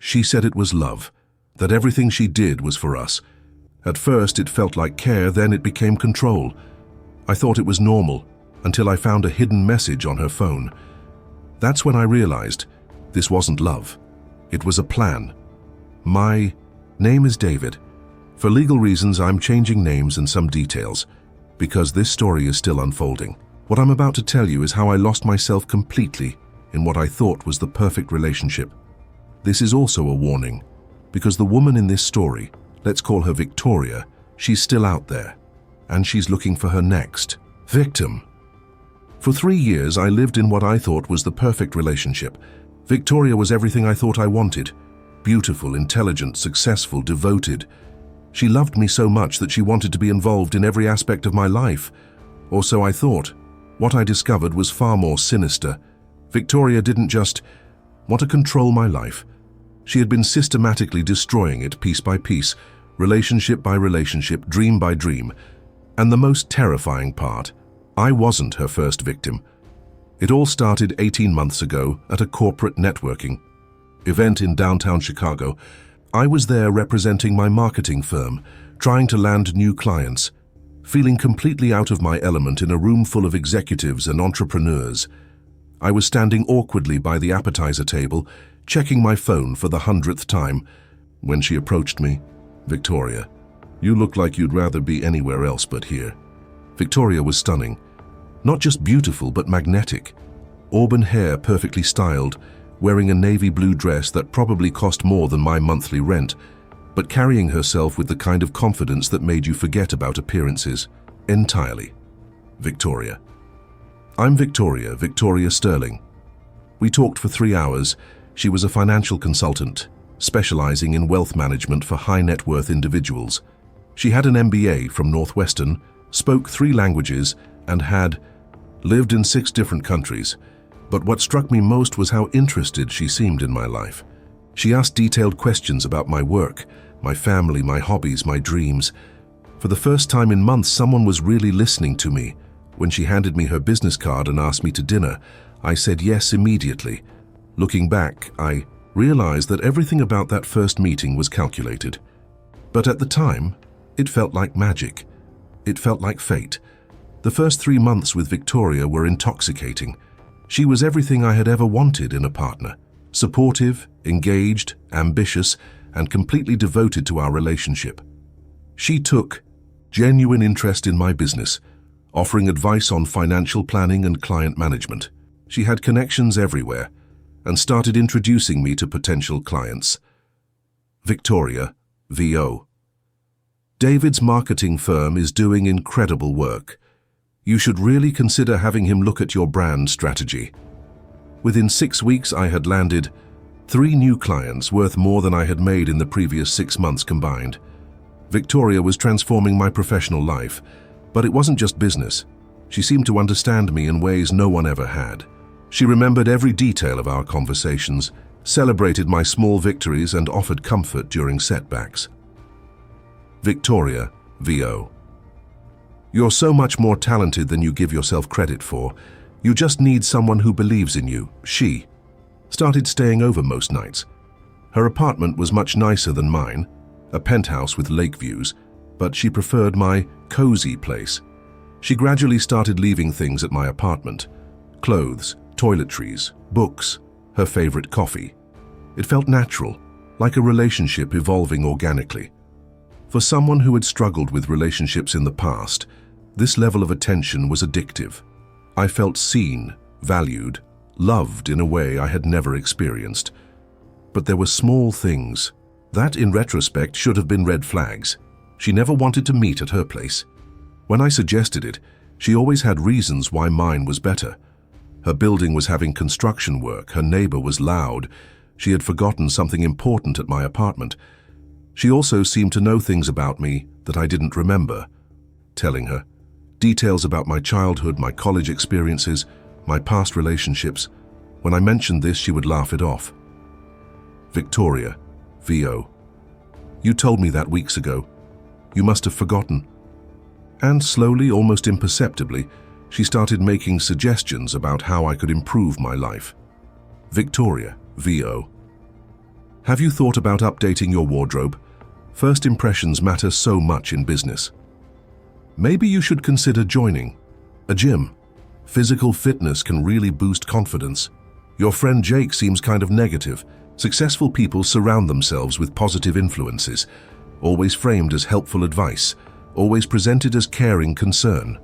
She said it was love, that everything she did was for us. At first it felt like care, then it became control. I thought it was normal, until I found a hidden message on her phone. That's when I realized this wasn't love. It was a plan. My name is David. For legal reasons, I'm changing names and some details, because this story is still unfolding. What I'm about to tell you is how I lost myself completely in what I thought was the perfect relationship. This is also a warning, because the woman in this story, let's call her Victoria, she's still out there, and she's looking for her next victim. For 3 years, I lived in what I thought was the perfect relationship. Victoria was everything I thought I wanted. Beautiful, intelligent, successful, devoted. She loved me so much that she wanted to be involved in every aspect of my life. Or so I thought. What I discovered was far more sinister. Victoria didn't just want to control my life. She had been systematically destroying it piece by piece, relationship by relationship, dream by dream. And the most terrifying part, I wasn't her first victim. It all started 18 months ago at a corporate networking event in downtown Chicago. I was there representing my marketing firm, trying to land new clients, feeling completely out of my element in a room full of executives and entrepreneurs. I was standing awkwardly by the appetizer table, checking my phone for the 100th time, when she approached me. "Victoria, you look like you'd rather be anywhere else but here." Victoria was stunning. Not just beautiful, but magnetic. Auburn hair perfectly styled, wearing a navy blue dress that probably cost more than my monthly rent, but carrying herself with the kind of confidence that made you forget about appearances entirely. Victoria. I'm Victoria, Victoria Sterling. We talked for 3 hours. She was a financial consultant, specializing in wealth management for high net worth individuals. She had an MBA from Northwestern, spoke 3 languages, and had lived in 6 different countries. But what struck me most was how interested she seemed in my life. She asked detailed questions about my work, my family, my hobbies, my dreams. For the first time in months, someone was really listening to me. When she handed me her business card and asked me to dinner, I said yes immediately. Looking back, I realized that everything about that first meeting was calculated. But at the time, it felt like magic. It felt like fate. The first 3 months with Victoria were intoxicating. She was everything I had ever wanted in a partner. Supportive, engaged, ambitious, and completely devoted to our relationship. She took genuine interest in my business, offering advice on financial planning and client management. She had connections everywhere and started introducing me to potential clients. Victoria, VO. David's marketing firm is doing incredible work. You should really consider having him look at your brand strategy. Within 6 weeks, I had landed 3 new clients worth more than I had made in the previous 6 months combined. Victoria was transforming my professional life, but it wasn't just business. She seemed to understand me in ways no one ever had. She remembered every detail of our conversations, celebrated my small victories, and offered comfort during setbacks. Victoria, VO. You're so much more talented than you give yourself credit for. You just need someone who believes in you. She started staying over most nights. Her apartment was much nicer than mine, a penthouse with lake views, but she preferred my cozy place. She gradually started leaving things at my apartment: clothes, toiletries, books, her favorite coffee. It felt natural, like a relationship evolving organically. For someone who had struggled with relationships in the past, this level of attention was addictive. I felt seen, valued, loved in a way I had never experienced. But there were small things that, in retrospect, should have been red flags. She never wanted to meet at her place. When I suggested it, she always had reasons why mine was better. Her building was having construction work, her neighbor was loud, she had forgotten something important at my apartment. She also seemed to know things about me that I didn't remember. Telling her details about my childhood, my college experiences, my past relationships. When I mentioned this, she would laugh it off. Victoria, VO. You told me that weeks ago. You must have forgotten. And slowly, almost imperceptibly, she started making suggestions about how I could improve my life. Victoria, VO. Have you thought about updating your wardrobe? First impressions matter so much in business. Maybe you should consider joining a gym. Physical fitness can really boost confidence. Your friend Jake seems kind of negative. Successful people surround themselves with positive influences, always framed as helpful advice, always presented as caring concern.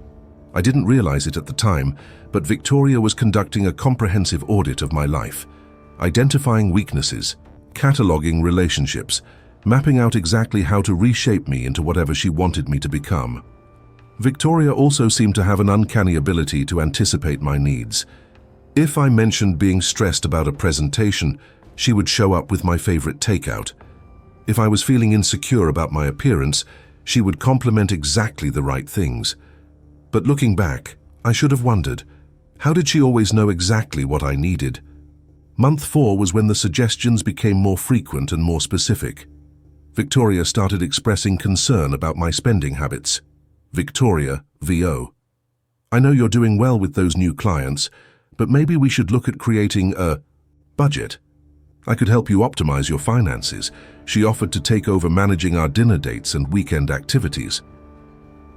I didn't realize it at the time, but Victoria was conducting a comprehensive audit of my life, identifying weaknesses, cataloging relationships, mapping out exactly how to reshape me into whatever she wanted me to become. Victoria also seemed to have an uncanny ability to anticipate my needs. If I mentioned being stressed about a presentation, she would show up with my favorite takeout. If I was feeling insecure about my appearance, she would compliment exactly the right things. But looking back, I should have wondered, how did she always know exactly what I needed? Month 4 was when the suggestions became more frequent and more specific. Victoria started expressing concern about my spending habits. Victoria, VO. I know you're doing well with those new clients, but maybe we should look at creating a budget. I could help you optimize your finances. She offered to take over managing our dinner dates and weekend activities.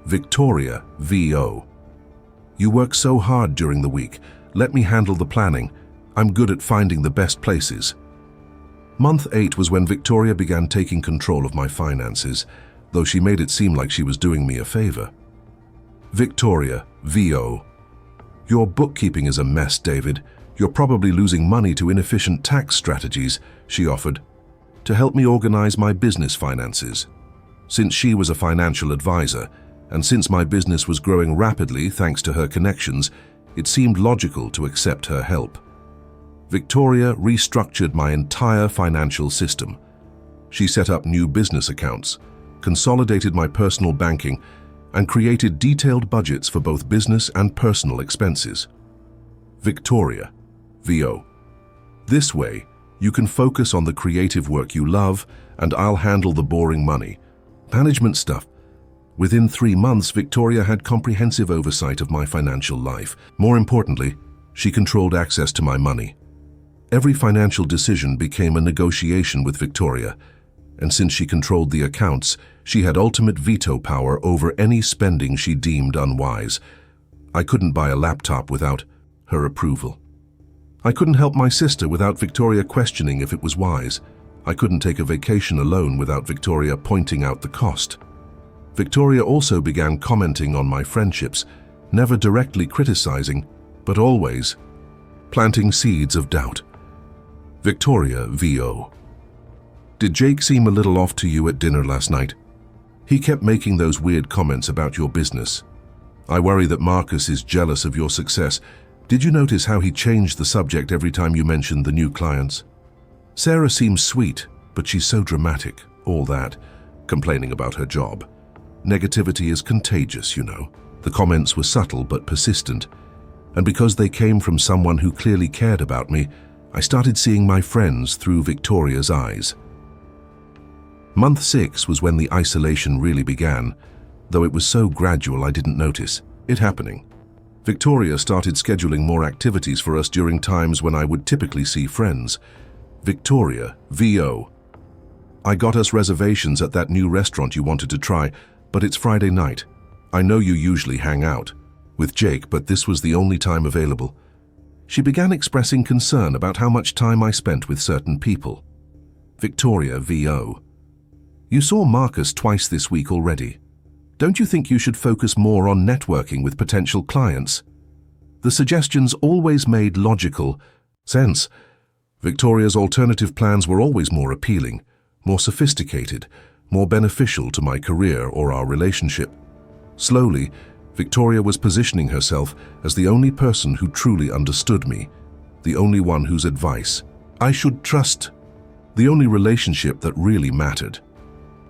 Victoria, VO. You work so hard during the week. Let me handle the planning. I'm good at finding the best places. Month 8 was when Victoria began taking control of my finances, though she made it seem like she was doing me a favor. Victoria, VO. Your bookkeeping is a mess, David. You're probably losing money to inefficient tax strategies, she offered, to help me organize my business finances. Since she was a financial advisor, and since my business was growing rapidly thanks to her connections, it seemed logical to accept her help. Victoria restructured my entire financial system. She set up new business accounts, consolidated my personal banking, and created detailed budgets for both business and personal expenses. Victoria, VO. This way, you can focus on the creative work you love, and I'll handle the boring money, management stuff. Within 3 months, Victoria had comprehensive oversight of my financial life. More importantly, she controlled access to my money. Every financial decision became a negotiation with Victoria, and since she controlled the accounts, she had ultimate veto power over any spending she deemed unwise. I couldn't buy a laptop without her approval. I couldn't help my sister without Victoria questioning if it was wise. I couldn't take a vacation alone without Victoria pointing out the cost. Victoria also began commenting on my friendships, never directly criticizing, but always planting seeds of doubt. Victoria, VO. Did Jake seem a little off to you at dinner last night? He kept making those weird comments about your business. I worry that Marcus is jealous of your success. Did you notice how he changed the subject every time you mentioned the new clients? Sarah seems sweet, but she's so dramatic, all that, complaining about her job. Negativity is contagious, you know. The comments were subtle but persistent, and because they came from someone who clearly cared about me, I started seeing my friends through Victoria's eyes. Month 6 was when the isolation really began, though it was so gradual I didn't notice it happening. Victoria started scheduling more activities for us during times when I would typically see friends. Victoria, VO. I got us reservations at that new restaurant you wanted to try, but it's Friday night. I know you usually hang out with Jake, but this was the only time available. She began expressing concern about how much time I spent with certain people. Victoria, VO. You saw Marcus twice this week already. Don't you think you should focus more on networking with potential clients? The suggestions always made logical sense. Victoria's alternative plans were always more appealing, more sophisticated, more beneficial to my career or our relationship. Slowly, Victoria was positioning herself as the only person who truly understood me, the only one whose advice I should trust, the only relationship that really mattered.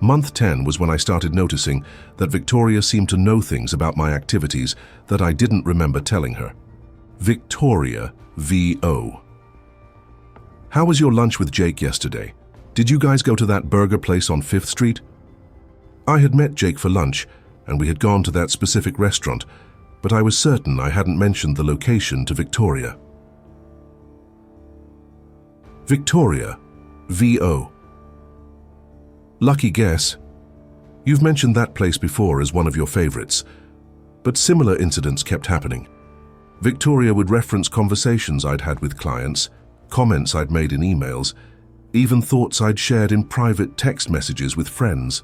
Month 10 was when I started noticing that Victoria seemed to know things about my activities that I didn't remember telling her. Victoria, VO. How was your lunch with Jake yesterday? Did you guys go to that burger place on 5th Street? I had met Jake for lunch, and we had gone to that specific restaurant, but I was certain I hadn't mentioned the location to Victoria. Victoria, VO. Lucky guess. You've mentioned that place before as one of your favorites, but similar incidents kept happening. Victoria would reference conversations I'd had with clients, comments I'd made in emails, even thoughts I'd shared in private text messages with friends.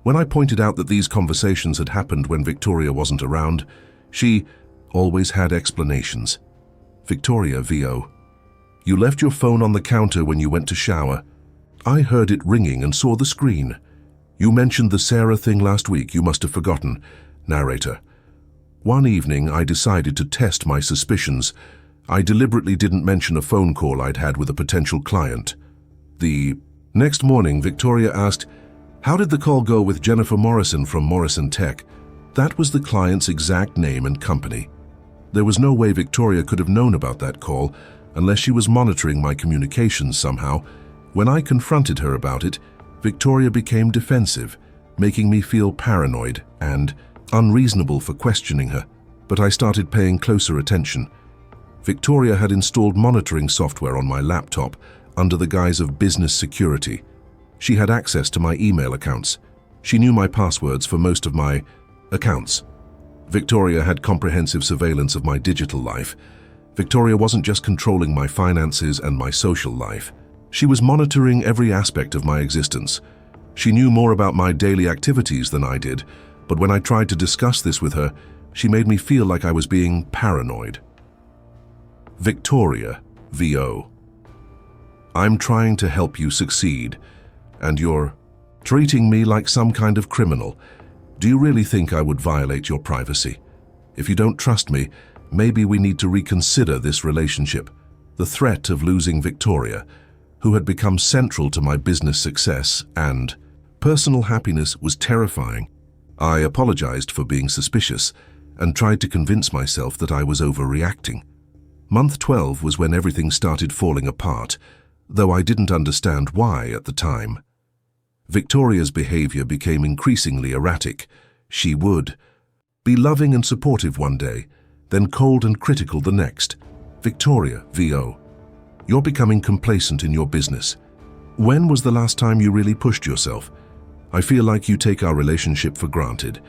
When I pointed out that these conversations had happened when Victoria wasn't around, she always had explanations. Victoria, VO. You left your phone on the counter when you went to shower. I heard it ringing and saw the screen. You mentioned the Sarah thing last week. You must have forgotten. Narrator. One evening, I decided to test my suspicions. I deliberately didn't mention a phone call I'd had with a potential client. The next morning, Victoria asked, "How did the call go with Jennifer Morrison from Morrison Tech?" That was the client's exact name and company. There was no way Victoria could have known about that call unless she was monitoring my communications somehow. When I confronted her about it, Victoria became defensive, making me feel paranoid and unreasonable for questioning her, but I started paying closer attention. Victoria had installed monitoring software on my laptop under the guise of business security. She had access to my email accounts. She knew my passwords for most of my accounts. Victoria had comprehensive surveillance of my digital life. Victoria wasn't just controlling my finances and my social life. She was monitoring every aspect of my existence. She knew more about my daily activities than I did, but when I tried to discuss this with her, she made me feel like I was being paranoid. Victoria, VO. I'm trying to help you succeed, and you're treating me like some kind of criminal. Do you really think I would violate your privacy? If you don't trust me, maybe we need to reconsider this relationship. The threat of losing Victoria, who had become central to my business success and personal happiness, was terrifying. I apologized for being suspicious and tried to convince myself that I was overreacting. Month 12 was when everything started falling apart, though I didn't understand why at the time. Victoria's behavior became increasingly erratic. She would be loving and supportive one day, then cold and critical the next. Victoria, VO. You're becoming complacent in your business. When was the last time you really pushed yourself? I feel like you take our relationship for granted.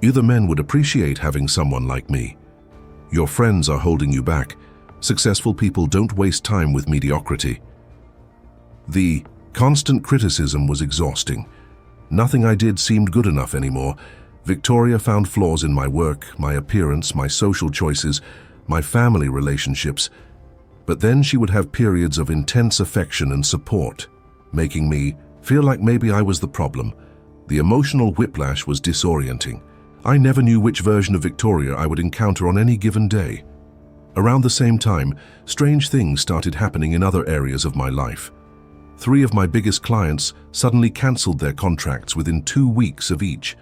Other men would appreciate having someone like me. Your friends are holding you back. Successful people don't waste time with mediocrity. The constant criticism was exhausting. Nothing I did seemed good enough anymore. Victoria found flaws in my work, my appearance, my social choices, my family relationships. But then she would have periods of intense affection and support, making me feel like maybe I was the problem. The emotional whiplash was disorienting. I never knew which version of Victoria I would encounter on any given day. Around the same time, strange things started happening in other areas of my life. 3 of my biggest clients suddenly cancelled their contracts within 2 weeks of each.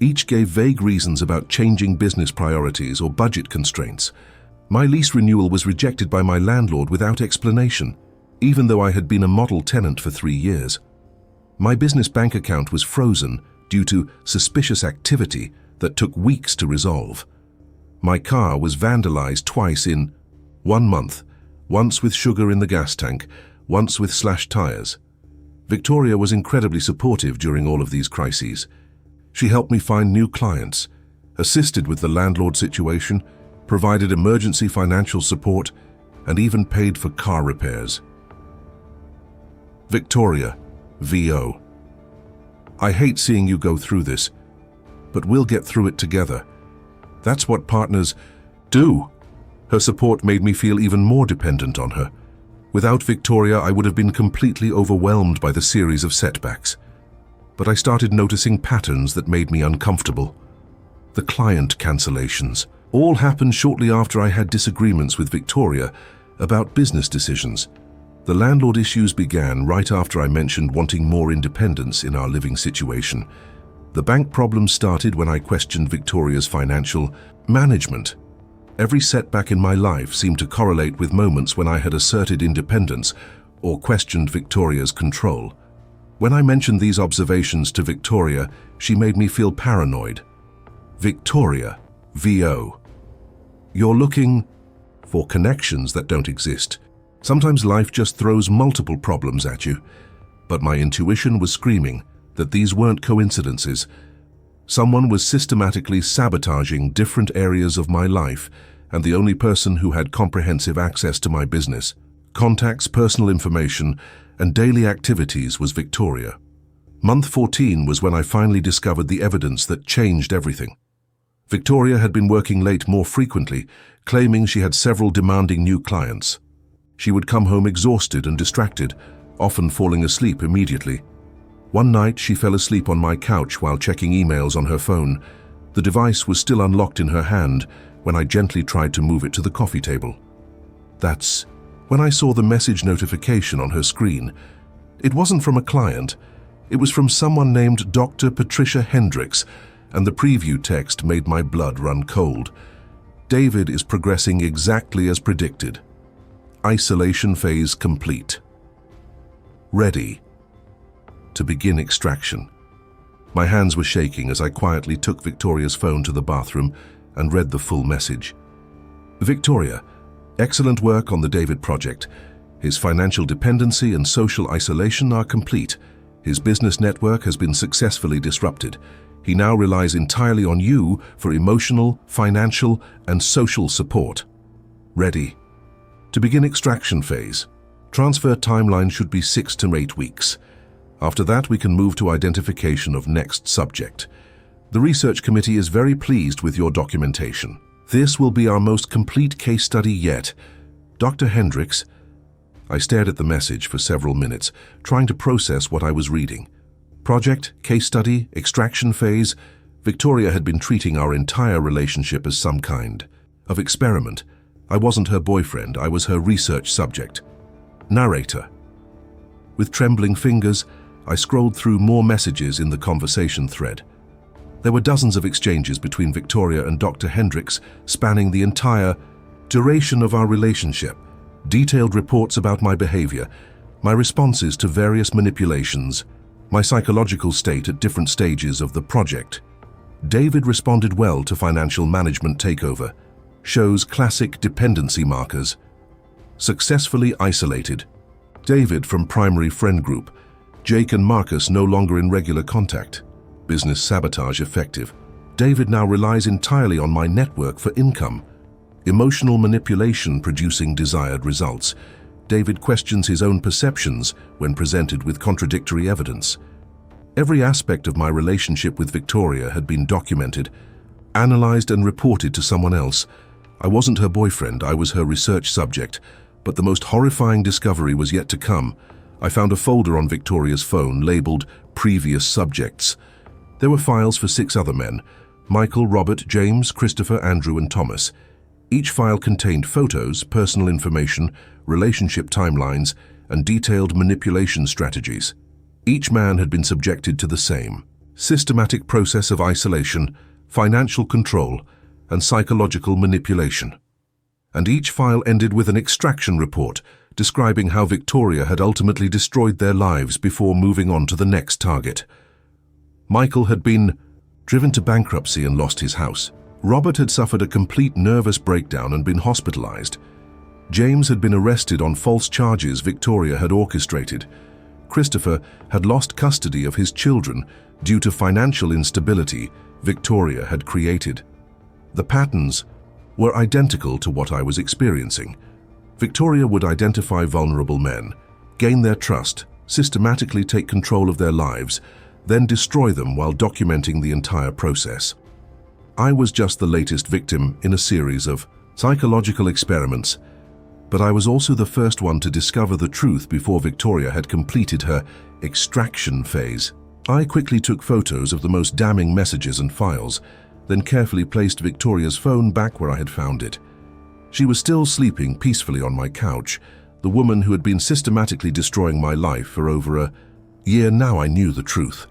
Each gave vague reasons about changing business priorities or budget constraints. My lease renewal was rejected by my landlord without explanation, even though I had been a model tenant for 3 years. My business bank account was frozen due to suspicious activity that took weeks to resolve. My car was vandalized twice in 1 month, once with sugar in the gas tank, once with slashed tires. Victoria was incredibly supportive during all of these crises. She helped me find new clients, assisted with the landlord situation, provided emergency financial support, and even paid for car repairs. Victoria, VO. I hate seeing you go through this, but we'll get through it together. That's what partners do. Her support made me feel even more dependent on her. Without Victoria, I would have been completely overwhelmed by the series of setbacks. But I started noticing patterns that made me uncomfortable. The client cancellations all happened shortly after I had disagreements with Victoria about business decisions. The landlord issues began right after I mentioned wanting more independence in our living situation. The bank problems started when I questioned Victoria's financial management. Every setback in my life seemed to correlate with moments when I had asserted independence or questioned Victoria's control. When I mentioned these observations to Victoria, she made me feel paranoid. Victoria, VO. You're looking for connections that don't exist. Sometimes life just throws multiple problems at you, but my intuition was screaming that these weren't coincidences. Someone was systematically sabotaging different areas of my life, and the only person who had comprehensive access to my business, contacts, personal information, and daily activities was Victoria. Month 14 was when I finally discovered the evidence that changed everything. Victoria had been working late more frequently, claiming she had several demanding new clients. She would come home exhausted and distracted, often falling asleep immediately. One night, she fell asleep on my couch while checking emails on her phone. The device was still unlocked in her hand when I gently tried to move it to the coffee table. That's when I saw the message notification on her screen. It wasn't from a client. It was from someone named Dr. Patricia Hendricks, and the preview text made my blood run cold. David is progressing exactly as predicted. Isolation phase complete. Ready to begin extraction. My hands were shaking as I quietly took Victoria's phone to the bathroom and read the full message. Victoria, excellent work on the David project. His financial dependency and social isolation are complete. His business network has been successfully disrupted. He now relies entirely on you for emotional, financial, and social support. Ready to begin extraction phase. Transfer timeline should be 6 to 8 weeks. After that, we can move to identification of next subject. The research committee is very pleased with your documentation. This will be our most complete case study yet. Dr. Hendricks. I stared at the message for several minutes, trying to process what I was reading. Project, case study, extraction phase. Victoria had been treating our entire relationship as some kind of experiment. I wasn't her boyfriend, I was her research subject. Narrator. With trembling fingers, I scrolled through more messages in the conversation thread. There were dozens of exchanges between Victoria and Dr. Hendricks, spanning the entire duration of our relationship. Detailed reports about my behavior, my responses to various manipulations, my psychological state at different stages of the project. David responded well to financial management takeover. Shows classic dependency markers. Successfully isolated. David from primary friend group. Jake and Marcus no longer in regular contact. Business sabotage effective. David now relies entirely on my network for income. Emotional manipulation producing desired results. David questions his own perceptions when presented with contradictory evidence. Every aspect of my relationship with Victoria had been documented, analyzed and reported to someone else. I wasn't her boyfriend, I was her research subject, but the most horrifying discovery was yet to come. I found a folder on Victoria's phone labeled Previous Subjects. There were files for 6 other men: Michael, Robert, James, Christopher, Andrew, and Thomas. Each file contained photos, personal information, relationship timelines, and detailed manipulation strategies. Each man had been subjected to the same systematic process of isolation, financial control, and psychological manipulation. And each file ended with an extraction report describing how Victoria had ultimately destroyed their lives before moving on to the next target. Michael had been driven to bankruptcy and lost his house. Robert had suffered a complete nervous breakdown and been hospitalized. James had been arrested on false charges Victoria had orchestrated. Christopher had lost custody of his children due to financial instability Victoria had created. The patterns were identical to what I was experiencing. Victoria would identify vulnerable men, gain their trust, systematically take control of their lives, then destroy them while documenting the entire process. I was just the latest victim in a series of psychological experiments, but I was also the first one to discover the truth before Victoria had completed her extraction phase. I quickly took photos of the most damning messages and files, then carefully placed Victoria's phone back where I had found it. She was still sleeping peacefully on my couch, the woman who had been systematically destroying my life for over a year. Now I knew the truth.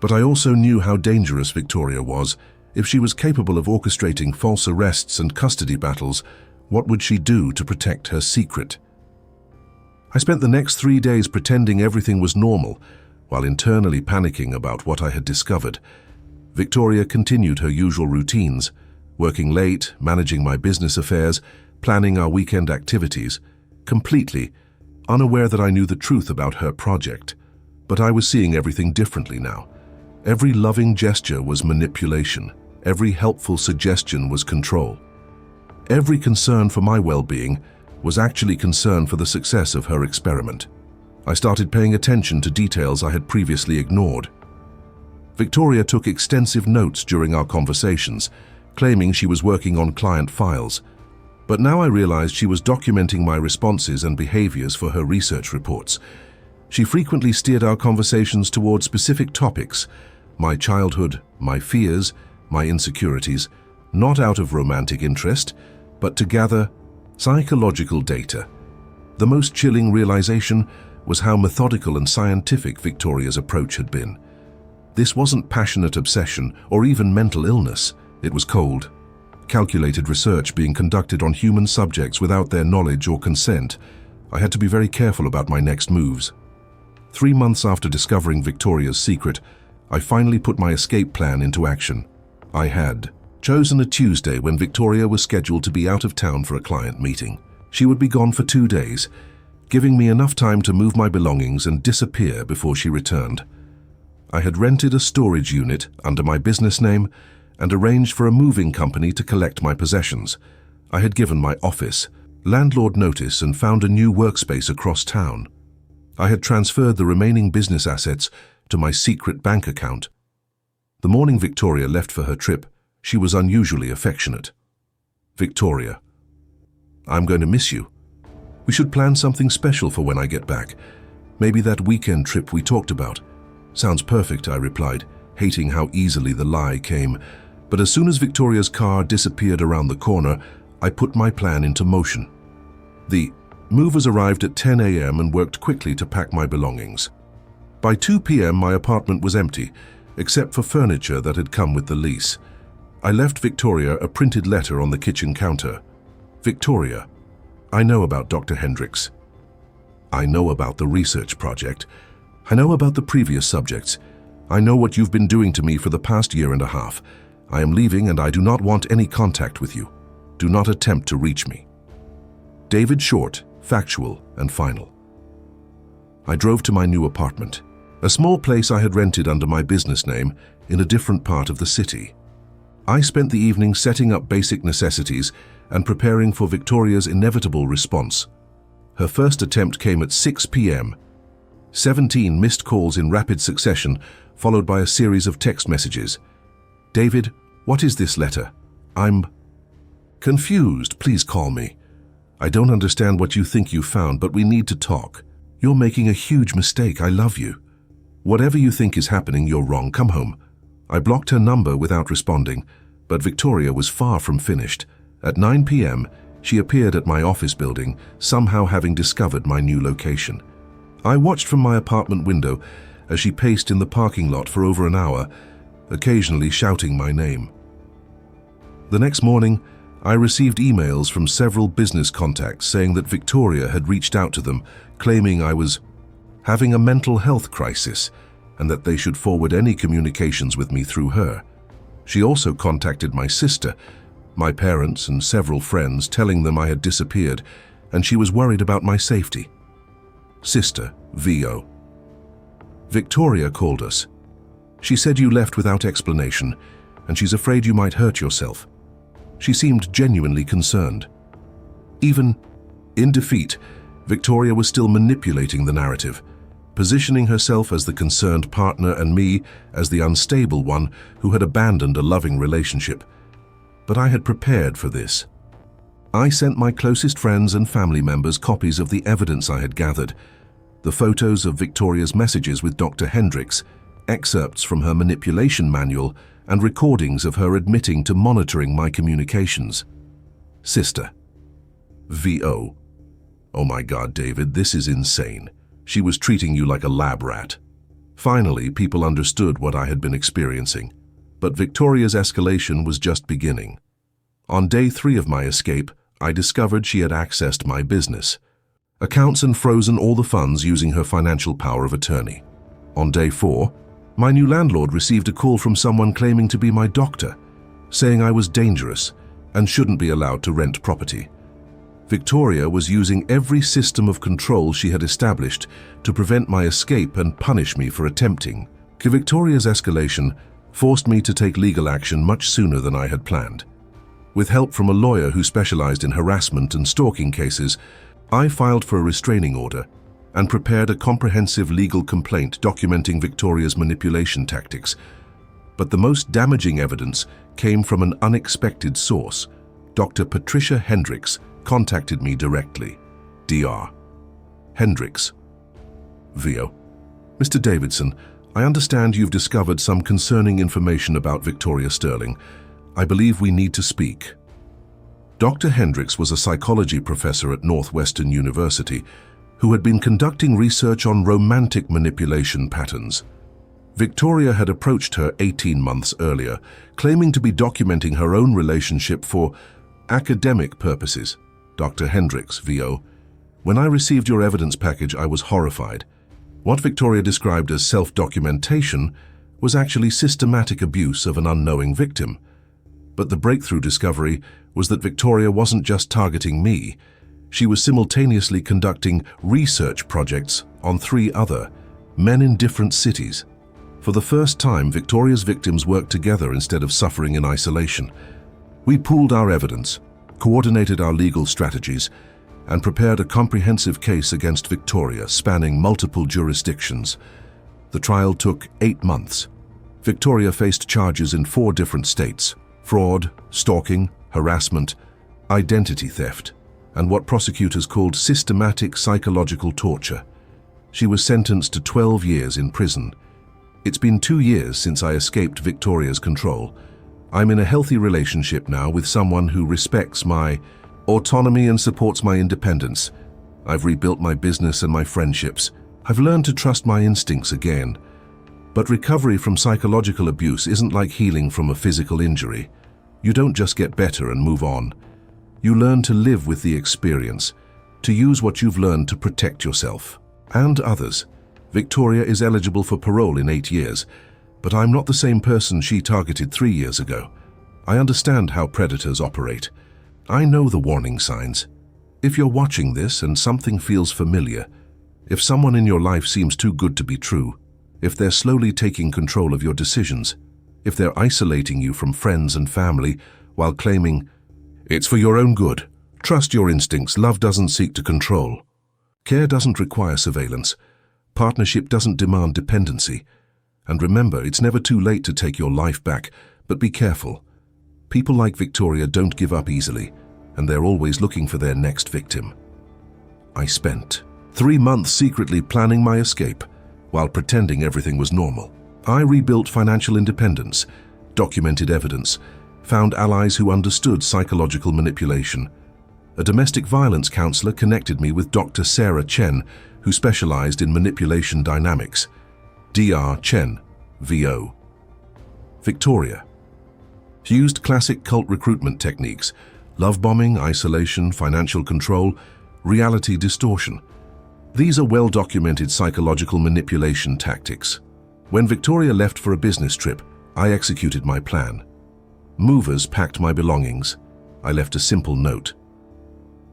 But I also knew how dangerous Victoria was. If she was capable of orchestrating false arrests and custody battles, what would she do to protect her secret? I spent the next 3 days pretending everything was normal, while internally panicking about what I had discovered. Victoria continued her usual routines, working late, managing my business affairs, planning our weekend activities. completely, unaware that I knew the truth about her project. But I was seeing everything differently now. Every loving gesture was manipulation. Every helpful suggestion was control. Every concern for my well-being was actually concern for the success of her experiment. I started paying attention to details I had previously ignored. Victoria took extensive notes during our conversations, claiming she was working on client files. But now I realized she was documenting my responses and behaviors for her research reports. She frequently steered our conversations toward specific topics: my childhood, my fears, my insecurities, not out of romantic interest, but to gather psychological data. The most chilling realization was how methodical and scientific Victoria's approach had been. This wasn't passionate obsession or even mental illness. It was cold, calculated research being conducted on human subjects without their knowledge or consent. I had to be very careful about my next moves. 3 months after discovering Victoria's secret, I finally put my escape plan into action. I had chosen a Tuesday when Victoria was scheduled to be out of town for a client meeting. She would be gone for 2 days, giving me enough time to move my belongings and disappear before she returned. I had rented a storage unit under my business name and arranged for a moving company to collect my possessions. I had given my office landlord notice and found a new workspace across town. I had transferred the remaining business assets to my secret bank account. The morning Victoria left for her trip, she was unusually affectionate. "Victoria, I'm going to miss you. We should plan something special for when I get back. Maybe that weekend trip we talked about." "Sounds perfect," I replied, hating how easily the lie came. But as soon as Victoria's car disappeared around the corner, I put my plan into motion. The movers arrived at 10 a.m. and worked quickly to pack my belongings. By 2 p.m. my apartment was empty, except for furniture that had come with the lease. I left Victoria a printed letter on the kitchen counter. "Victoria, I know about Dr. Hendricks. I know about the research project. I know about the previous subjects. I know what you've been doing to me for the past 1.5 years. I am leaving and I do not want any contact with you. Do not attempt to reach me." David, short, factual, and final. I drove to my new apartment, a small place I had rented under my business name in a different part of the city. I spent the evening setting up basic necessities and preparing for Victoria's inevitable response. Her first attempt came at 6 p.m. 17 missed calls in rapid succession, followed by a series of text messages. "David, what is this letter? I'm confused. Please call me. I don't understand what you think you found, but we need to talk. You're making a huge mistake. I love you. Whatever you think is happening, you're wrong. Come home." I blocked her number without responding, but Victoria was far from finished. At 9 p.m., she appeared at my office building, somehow having discovered my new location. I watched from my apartment window as she paced in the parking lot for over an hour, occasionally shouting my name. The next morning, I received emails from several business contacts saying that Victoria had reached out to them, claiming I was having a mental health crisis and that they should forward any communications with me through her. She also contacted my sister, my parents, and several friends, telling them I had disappeared and she was worried about my safety. Sister, VO. "Victoria called us. She said you left without explanation and she's afraid you might hurt yourself. She seemed genuinely concerned." Even in defeat, Victoria was still manipulating the narrative, positioning herself as the concerned partner and me as the unstable one who had abandoned a loving relationship. But I had prepared for this. I sent my closest friends and family members copies of the evidence I had gathered, the photos of Victoria's messages with Dr. Hendricks, excerpts from her manipulation manual, and recordings of her admitting to monitoring my communications. Sister. VO. "Oh my God, David, this is insane. She was treating you like a lab rat." Finally, people understood what I had been experiencing. But Victoria's escalation was just beginning. On day 3 of my escape, I discovered she had accessed my business accounts and frozen all the funds using her financial power of attorney. On day 4, my new landlord received a call from someone claiming to be my doctor, saying I was dangerous and shouldn't be allowed to rent property. Victoria was using every system of control she had established to prevent my escape and punish me for attempting. Victoria's escalation forced me to take legal action much sooner than I had planned. With help from a lawyer who specialized in harassment and stalking cases, I filed for a restraining order and prepared a comprehensive legal complaint documenting Victoria's manipulation tactics. But the most damaging evidence came from an unexpected source. Dr. Patricia Hendricks contacted me directly. Dr. Hendricks. VO. Mr. Davidson, I understand you've discovered some concerning information about Victoria Sterling. I believe we need to speak. Dr. Hendricks was a psychology professor at Northwestern University who had been conducting research on romantic manipulation patterns. Victoria had approached her 18 months earlier, claiming to be documenting her own relationship for academic purposes. Dr. Hendricks, VO. When I received your evidence package, I was horrified. What Victoria described as self-documentation was actually systematic abuse of an unknowing victim. But the breakthrough discovery was that Victoria wasn't just targeting me. She was simultaneously conducting research projects on 3 other men in different cities. For the first time, Victoria's victims worked together instead of suffering in isolation. We pooled our evidence, coordinated our legal strategies, and prepared a comprehensive case against Victoria spanning multiple jurisdictions. The trial took 8 months. Victoria faced charges in 4 different states: fraud, stalking, harassment, identity theft, and what prosecutors called systematic psychological torture. She was sentenced to 12 years in prison. It's been 2 years since I escaped Victoria's control. I'm in a healthy relationship now with someone who respects my autonomy and supports my independence. I've rebuilt my business and my friendships. I've learned to trust my instincts again. But recovery from psychological abuse isn't like healing from a physical injury. You don't just get better and move on. You learn to live with the experience, to use what you've learned to protect yourself and others. Victoria is eligible for parole in 8 years, but I'm not the same person she targeted 3 years ago. I understand how predators operate. I know the warning signs. If you're watching this and something feels familiar, if someone in your life seems too good to be true, if they're slowly taking control of your decisions, if they're isolating you from friends and family while claiming, "It's for your own good. Trust your instincts. Love doesn't seek to control. Care doesn't require surveillance. Partnership doesn't demand dependency. And remember, it's never too late to take your life back, but be careful. People like Victoria don't give up easily, and they're always looking for their next victim." I spent 3 months secretly planning my escape while pretending everything was normal. I rebuilt financial independence, documented evidence, found allies who understood psychological manipulation. A domestic violence counselor connected me with Dr. Sarah Chen, who specialized in manipulation dynamics. Dr. Chen, VO. Victoria used classic cult recruitment techniques: love bombing, isolation, financial control, reality distortion. These are well-documented psychological manipulation tactics. When Victoria left for a business trip, I executed my plan. Movers packed my belongings. I left a simple note.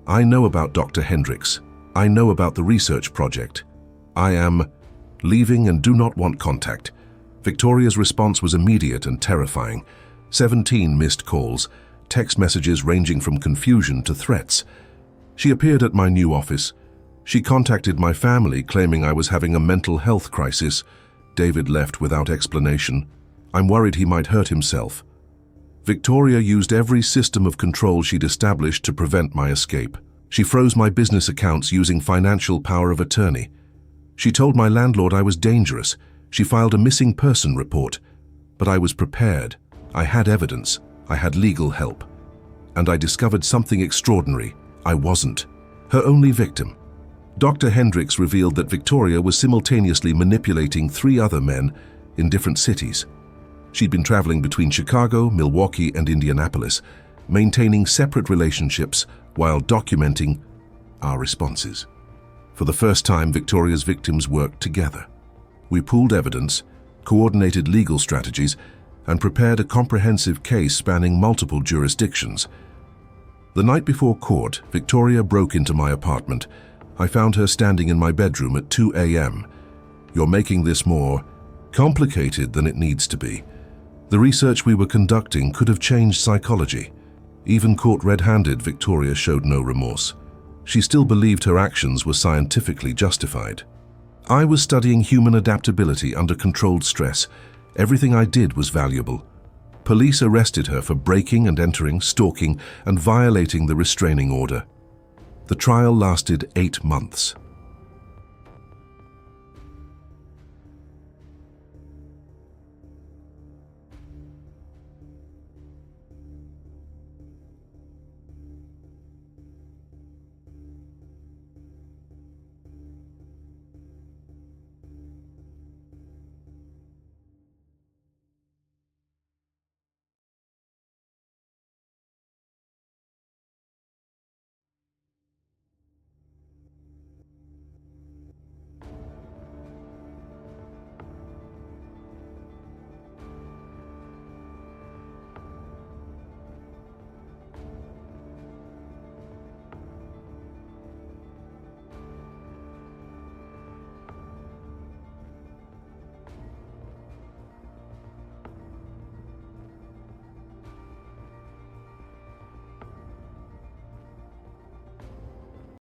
"I know about Dr. Hendricks. I know about the research project. I am leaving and do not want contact." Victoria's response was immediate and terrifying. 17 missed calls, text messages ranging from confusion to threats. She appeared at my new office. She contacted my family, claiming I was having a mental health crisis. David left without explanation. I'm worried he might hurt himself. Victoria used every system of control she'd established to prevent my escape. She froze my business accounts using financial power of attorney. She told my landlord I was dangerous. She filed a missing person report. But I was prepared. I had evidence. I had legal help. And I discovered something extraordinary. I wasn't her only victim. Dr. Hendricks revealed that Victoria was simultaneously manipulating 3 other men in different cities. She'd been traveling between Chicago, Milwaukee, and Indianapolis, maintaining separate relationships while documenting our responses. For the first time, Victoria's victims worked together. We pooled evidence, coordinated legal strategies, and prepared a comprehensive case spanning multiple jurisdictions. The night before court, Victoria broke into my apartment. I found her standing in my bedroom at 2 a.m. You're making this more complicated than it needs to be. The research we were conducting could have changed psychology. Even caught red-handed, Victoria showed no remorse. She still believed her actions were scientifically justified. I was studying human adaptability under controlled stress. Everything I did was valuable. Police arrested her for breaking and entering, stalking, and violating the restraining order. The trial lasted 8 months.